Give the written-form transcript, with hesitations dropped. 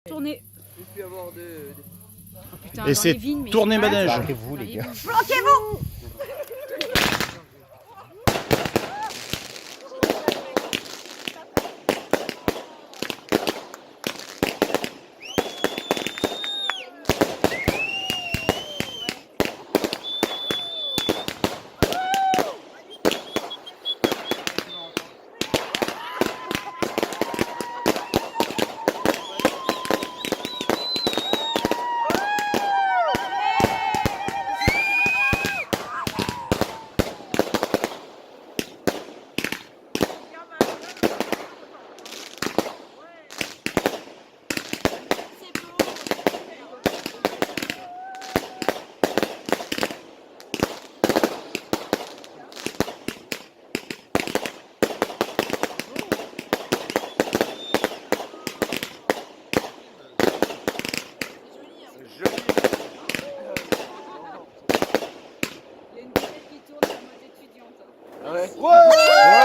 Tournez. Oh, putain, Et dans c'est les vignes, mais tourner je sais pas. manège. Arrêtez-vous les gars. Bloquez-vous. Il y a une bouteille qui tourne en mode étudiante. Ouais.